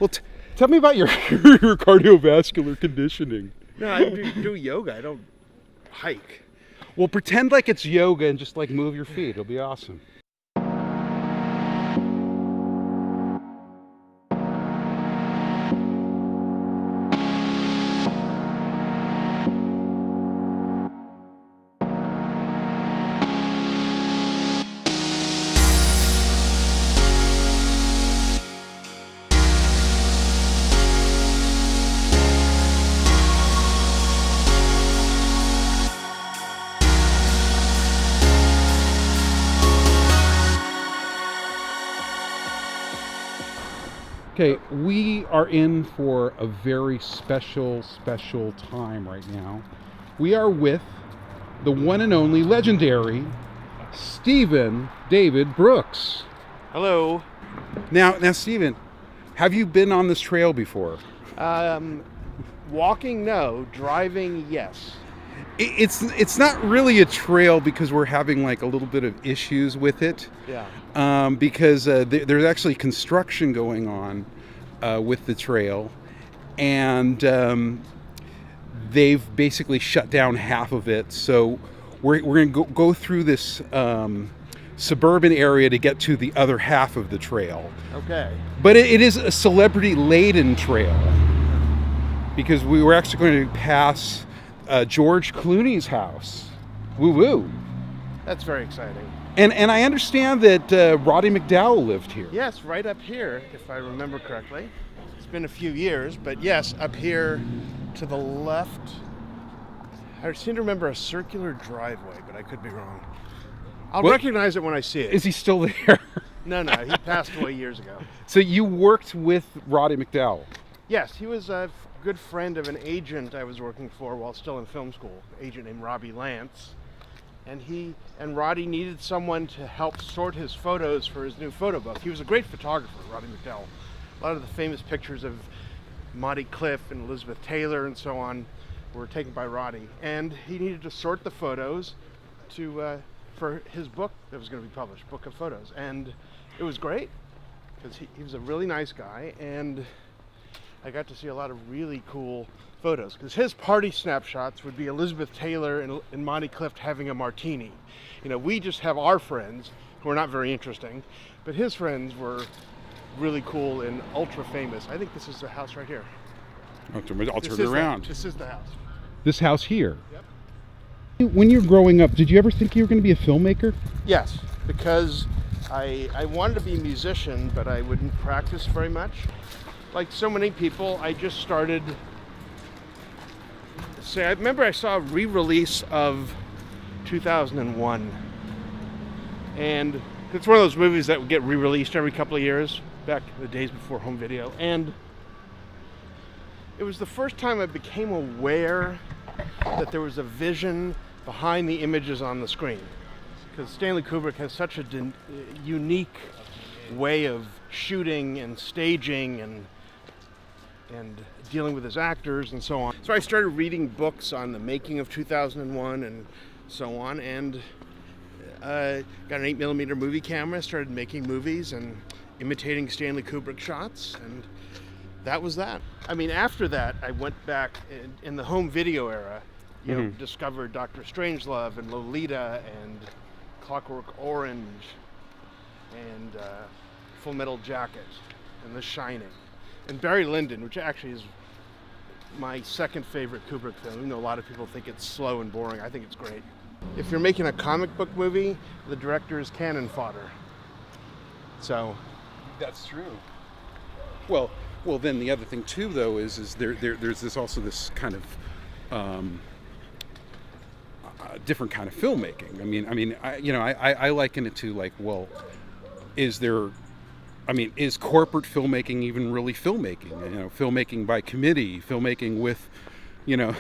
Well, tell me about your your cardiovascular conditioning. No, I do yoga. I don't hike. Well, pretend like it's yoga and just like move your feet. It'll be awesome. Okay, we are in for a very special time right now. We are with the one and only legendary Stephen David Brooks. Hello. Now, Stephen, have you been on this trail before? Walking, no. Driving, yes. It's not really a trail because we're having like a little bit of issues with it. Yeah. Because there's actually construction going on with the trail, and they've basically shut down half of it. So we're going to go through this suburban area to get to the other half of the trail. Okay. But it is a celebrity-laden trail because we were actually going to pass George Clooney's house. Woo woo. That's very exciting. And I understand that Roddy McDowall lived here. Yes, right up here, if I remember correctly. It's been a few years, but yes, up here to the left. I seem to remember a circular driveway, but I could be wrong. I'll recognize it when I see it. Is he still there? No, he passed away years ago. So you worked with Roddy McDowall? Yes, he was a good friend of an agent I was working for while still in film school, an agent named Robbie Lance. And he and Roddy needed someone to help sort his photos for his new photo book. He was a great photographer, Roddy McDowall. A lot of the famous pictures of Monty Cliff and Elizabeth Taylor and so on were taken by Roddy. And he needed to sort the photos for his book that was going to be published, Book of Photos. And it was great because he was a really nice guy, and I got to see a lot of really cool photos because his party snapshots would be Elizabeth Taylor and Monty Clift having a martini. You know, we just have our friends who are not very interesting, but his friends were really cool and ultra famous. I think this is the house right here. I'll turn it around. This is the house. This house here? Yep. When you were growing up, did you ever think you were going to be a filmmaker? Yes, because I wanted to be a musician, but I wouldn't practice very much. Like so many people, I just started. I remember I saw a re-release of 2001, and it's one of those movies that would get re-released every couple of years, back in the days before home video, and it was the first time I became aware that there was a vision behind the images on the screen, because Stanley Kubrick has such a unique way of shooting and staging and dealing with his actors and so on. So I started reading books on the making of 2001 and so on, and got an 8mm movie camera, started making movies and imitating Stanley Kubrick shots, and that was that. I mean, after that, I went back in the home video era, you know, discovered Dr. Strangelove and Lolita and Clockwork Orange and Full Metal Jacket and The Shining. And Barry Lyndon, which actually is my second favorite Kubrick film, even though a lot of people think it's slow and boring. I think it's great. If you're making a comic book movie, the director is cannon fodder. So that's true. Well, then the other thing too, though, is there's this also this kind of different kind of filmmaking. I liken it to like, well, is corporate filmmaking even really filmmaking? You know, filmmaking by committee, filmmaking with, you know,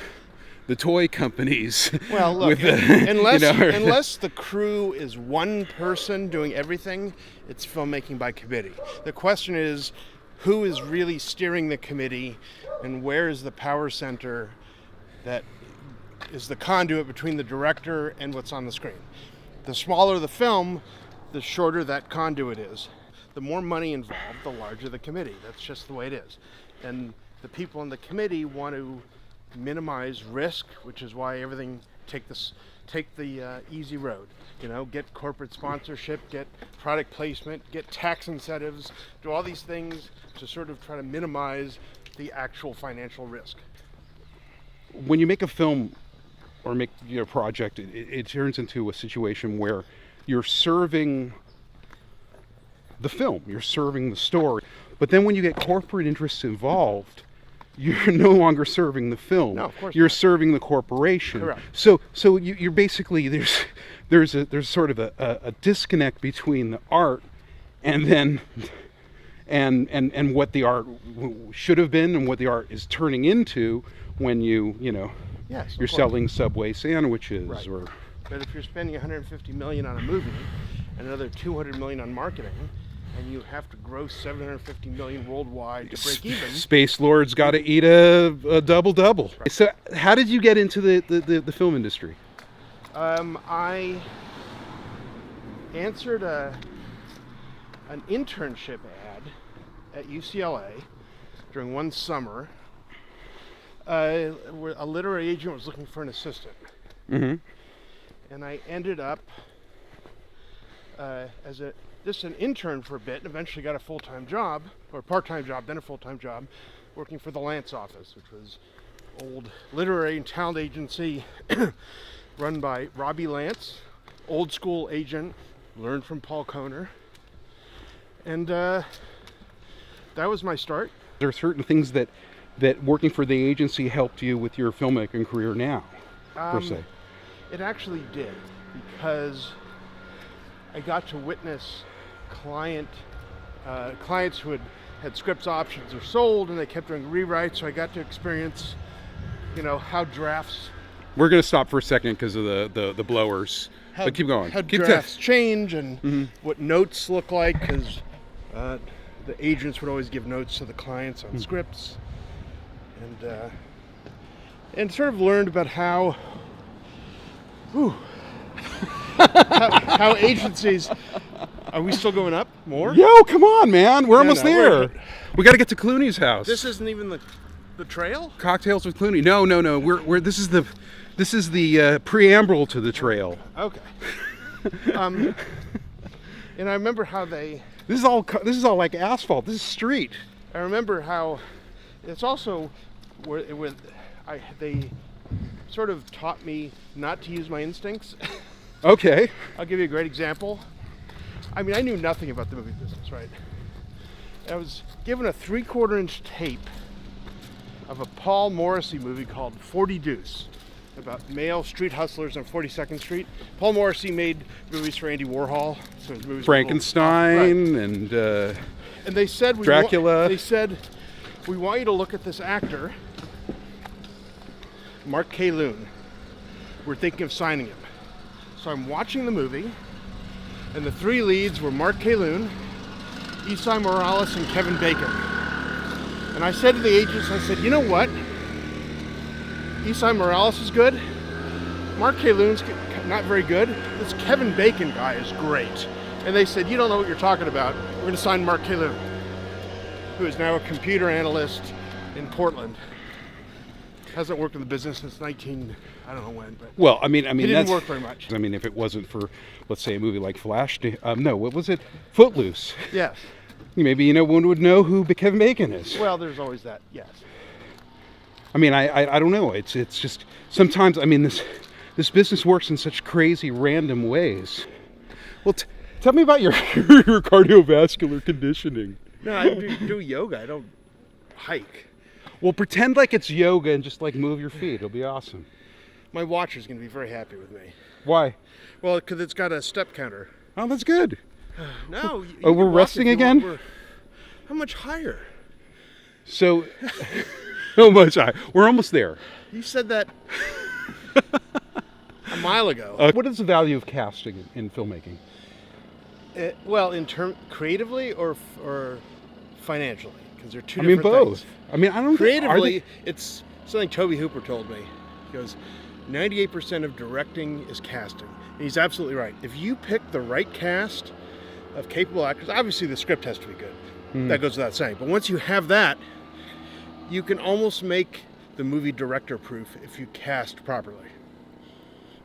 the toy companies. Well, look, unless the crew is one person doing everything, it's filmmaking by committee. The question is, who is really steering the committee, and where is the power center that is the conduit between the director and what's on the screen? The smaller the film, the shorter that conduit is. the more money involved, the larger the committee. That's just the way it is. And the people in the committee want to minimize risk, which is why everything take the easy road. Get corporate sponsorship, get product placement, get tax incentives, do all these things to sort of try to minimize the actual financial risk. When you make a film or make a project, it turns into a situation where you're serving the film, you're serving the story. But then when you get corporate interests involved, you're no longer serving the film. No, of course you're not. serving the corporation. Correct. So you're basically there's sort of a disconnect between the art and then and what the art should have been and what the art is turning into when Yes, you're selling Subway sandwiches. Right. Or But if you're spending $150 million on a movie and another $200 million on marketing, and you have to gross $750 million worldwide to break even, Space Lord's got to eat a double-double. Right. So how did you get into the film industry? I answered an internship ad at UCLA during one summer. Where a literary agent was looking for an assistant. Mm-hmm. And I ended up as an intern for a bit, and eventually got a full-time job, or a part-time job, then a full-time job, working for the Lance office, which was old literary and talent agency run by Robbie Lance, old school agent, learned from Paul Kohner. And that was my start. There are certain things that working for the agency helped you with your filmmaking career now, per se. It actually did, because I got to witness clients who had scripts options or sold, and they kept doing rewrites, so I got to experience, how drafts... We're going to stop for a second because of the blowers, but keep going. How keep drafts change and what notes look like, because the agents would always give notes to the clients on scripts. And sort of learned about how agencies. Are we still going up more? Yo, come on, man! We're almost there. We got to get to Clooney's house. This isn't even the trail. Cocktails with Clooney. No. We're this is the preamble to the trail. Okay. And I remember how they. This is all like asphalt. This is street. I remember how it's also where they sort of taught me not to use my instincts. Okay. I'll give you a great example. I mean, I knew nothing about the movie business, right? I was given a 3/4 inch tape of a Paul Morrissey movie called 40 Deuce, about male street hustlers on 42nd Street. Paul Morrissey made movies for Andy Warhol, so his movies Frankenstein right. And they said Dracula. They said, we want you to look at this actor, Mark Caloon. We're thinking of signing him. So I'm watching the movie, and the three leads were Mark Caloon, Esai Morales, and Kevin Bacon. And I said to the agents, I said, you know what? Esai Morales is good. Mark Caloon's not very good. This Kevin Bacon guy is great. And they said, you don't know what you're talking about. We're going to sign Mark Caloon, who is now a computer analyst in Portland. Hasn't worked in the business since I don't know when. But well, I mean, he didn't work very much. I mean, if it wasn't for, let's say, a movie like Flash, no, what was it? Footloose. Yes. Maybe one would know who Kevin Bacon is. Well, there's always that. Yes. I mean, I don't know. It's just sometimes. I mean, this business works in such crazy, random ways. Well, tell me about your cardiovascular conditioning. No, I do yoga. I don't hike. Well, pretend like it's yoga and just like move your feet. It'll be awesome. My watch is going to be very happy with me. Why? Well, because it's got a step counter. Oh, that's good. No. Oh, we're resting again? How much higher? So, how much higher? We're almost there. You said that a mile ago. What is the value of casting in filmmaking? Well, in creatively or financially, because they're two different both. things. I mean, I don't creatively. It's something Tobe Hooper told me. He goes, 98% of directing is casting. And he's absolutely right. If you pick the right cast, of capable actors. Obviously, the script has to be good. That goes without saying. But once you have that, you can almost make the movie director-proof if you cast properly.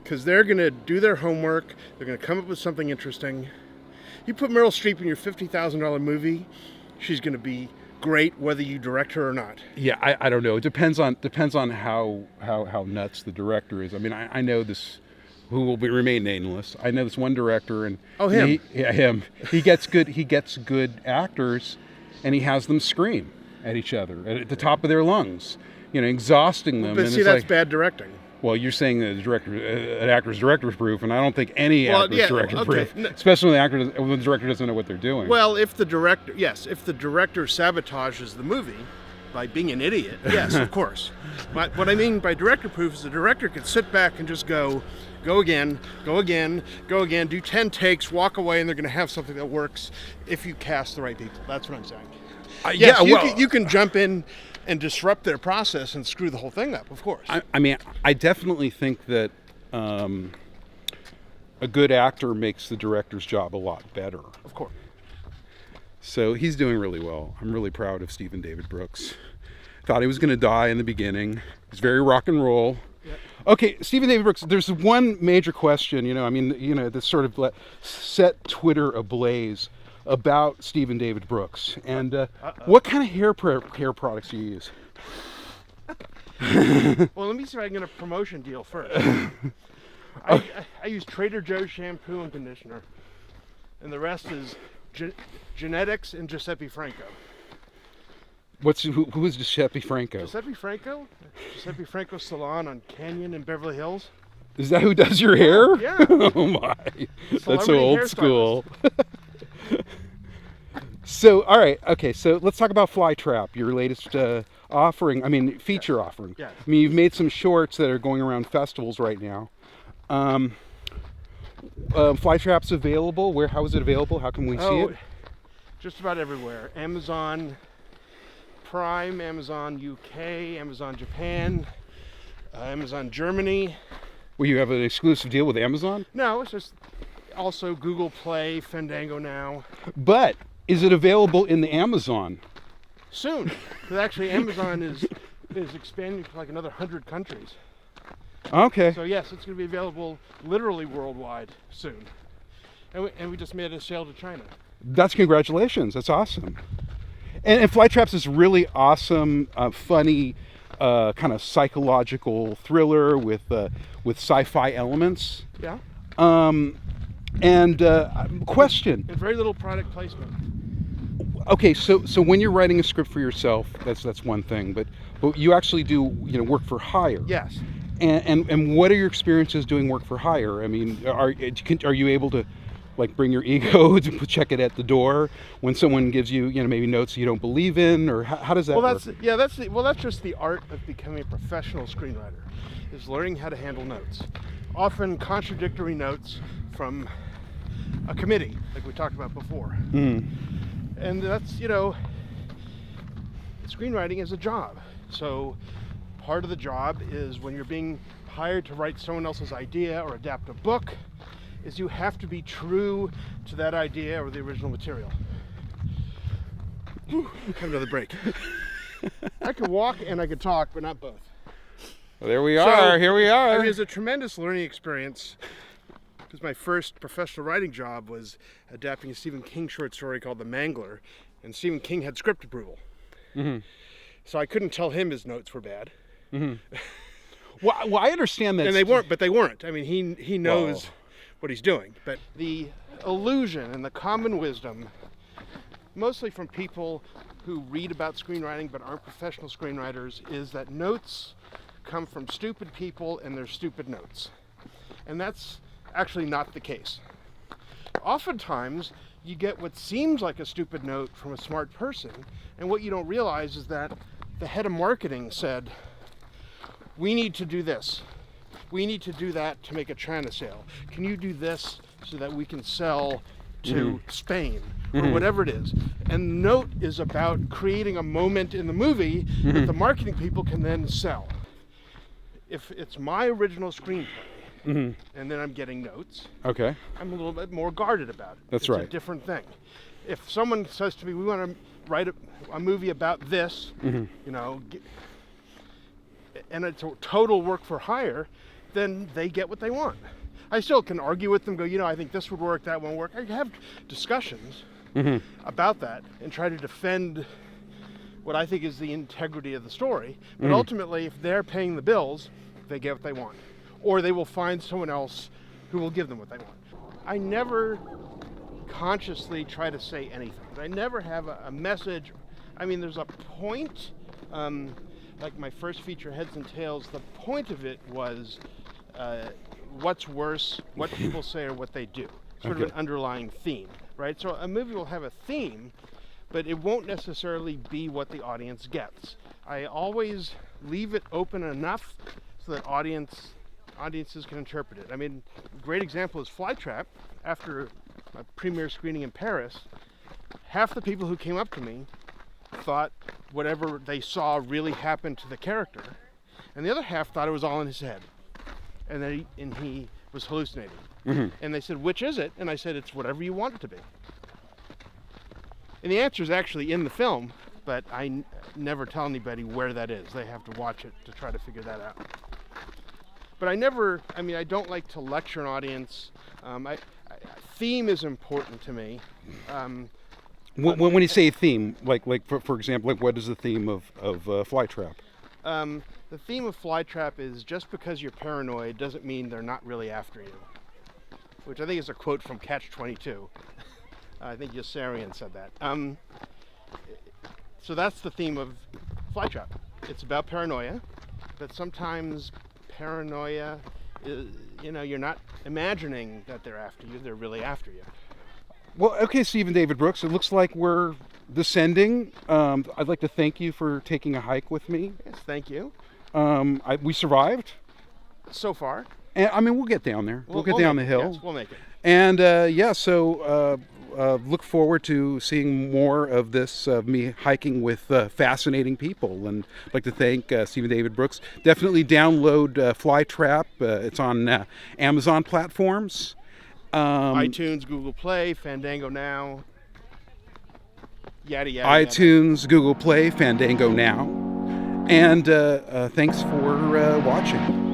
Because they're going to do their homework. They're going to come up with something interesting. You put Meryl Streep in your $50,000 movie, she's going to be great whether you direct her or not. Yeah, I don't know. It depends on how nuts the director is. I mean, I know this, who will remain nameless. I know this one director, and him. Him. He gets good actors, and he has them scream at each other at the top of their lungs, exhausting them. But and see, that's bad directing. Well, you're saying that an actor's director-proof, and I don't think any actor's director-proof, okay. especially when the director doesn't know what they're doing. Well, if the director sabotages the movie by being an idiot, yes, of course. But what I mean by director-proof is the director can sit back and just go again, do 10 takes, walk away, and they're going to have something that works if you cast the right people. That's what I'm saying. You can jump in and disrupt their process and screw the whole thing up, of course. I mean, I definitely think that a good actor makes the director's job a lot better. Of course. So he's doing really well. I'm really proud of Stephen David Brooks. Thought he was going to die in the beginning. He's very rock and roll. Yep. Okay, Stephen David Brooks, there's one major question, this sort of set Twitter ablaze about Stephen David Brooks. And what kind of hair products do you use? Well, let me see if I can get a promotion deal first. I use Trader Joe's shampoo and conditioner. And the rest is Genetics and Giuseppe Franco. Who is Giuseppe Franco? Giuseppe Franco Salon on Canyon in Beverly Hills. Is that who does your hair? Yeah. Oh my. That's so old school. So, all right, okay, so let's talk about Flytrap, your latest offering, feature offering. Yes. I mean, you've made some shorts that are going around festivals right now. Flytrap's available. How is it available? How can we see it? Just about everywhere. Amazon Prime, Amazon UK, Amazon Japan, Amazon Germany. Well, you have an exclusive deal with Amazon? No, it's just also Google Play, Fandango now. But is it available in the Amazon? Soon. Because actually Amazon is expanding to like another 100 countries. Okay. So yes, it's going to be available literally worldwide soon. And we just made a sale to China. That's congratulations. That's awesome. And Flytrap's this really awesome, funny, kind of psychological thriller with sci-fi elements. Yeah. Question. And very little product placement. Okay, so when you're writing a script for yourself, that's one thing, but you actually do work for hire. Yes. And what are your experiences doing work for hire? I mean, are you able to bring your ego to check it at the door when someone gives you maybe notes you don't believe in, or how does that work? That's just the art of becoming a professional screenwriter, is learning how to handle notes, often contradictory notes from a committee like we talked about before. And that's screenwriting is a job. So part of the job is when you're being hired to write someone else's idea or adapt a book, is you have to be true to that idea or the original material. Have another break. I could walk and I could talk, but not both. Well, there we are. Here we are. I mean, it's a tremendous learning experience, because my first professional writing job was adapting a Stephen King short story called The Mangler, and Stephen King had script approval. Mm-hmm. So I couldn't tell him his notes were bad. Mm-hmm. Well, I understand that. And they weren't. I mean, he knows what he's doing. But the illusion and the common wisdom, mostly from people who read about screenwriting but aren't professional screenwriters, is that notes come from stupid people and they're stupid notes. And that's actually not the case. Oftentimes, you get what seems like a stupid note from a smart person, and what you don't realize is that the head of marketing said, we need to do this. We need to do that to make a China sale. Can you do this so that we can sell to Spain or whatever it is? And the note is about creating a moment in the movie that the marketing people can then sell. If it's my original screenplay Mm-hmm. and then I'm getting notes, Okay. I'm a little bit more guarded about it. That's it's right. a different thing. If someone says to me, we want to write a movie about this, you know, and it's a total work for hire, then they get what they want. I still can argue with them, go, you know, I think this would work, that won't work. I have discussions about that and try to defend what I think is the integrity of the story. But ultimately, if they're paying the bills, they get what they want. Or they will find someone else who will give them what they want. I never consciously try to say anything. I never have a message. I mean, there's a point, like my first feature, Heads and Tails, the point of it was what's worse, what people say or what they do. Sort of an underlying theme, right? So a movie will have a theme, but it won't necessarily be what the audience gets. I always leave it open enough so that audiences can interpret it. I mean, a great example is Flytrap. After a premiere screening in Paris, half the people who came up to me thought whatever they saw really happened to the character, and the other half thought it was all in his head, and that he was hallucinating. And they said, which is it? And I said, it's whatever you want it to be. And the answer is actually in the film, but I never tell anybody where that is. They have to watch it to try to figure that out. But I don't like to lecture an audience. Theme is important to me. When you say theme, like for example, like what is the theme of Flytrap? The theme of Flytrap is just because you're paranoid doesn't mean they're not really after you, which I think is a quote from Catch-22. I think Yossarian said that. So that's the theme of Flytrap. It's about paranoia, but sometimes paranoia is, you're not imagining that they're after you, they're really after you. Well, okay, Stephen David Brooks, it looks like we're descending. I'd like to thank you for taking a hike with me. Yes, thank you. We survived. So far. And I mean, we'll get down there. We'll get down the hill. Yes, we'll make it. And so look forward to seeing more of this, me hiking with fascinating people. And I'd like to thank Stephen David Brooks. Definitely download Flytrap. It's on Amazon platforms. iTunes, Google Play, Fandango Now, yada yada. iTunes, Google Play, Fandango Now. And thanks for watching.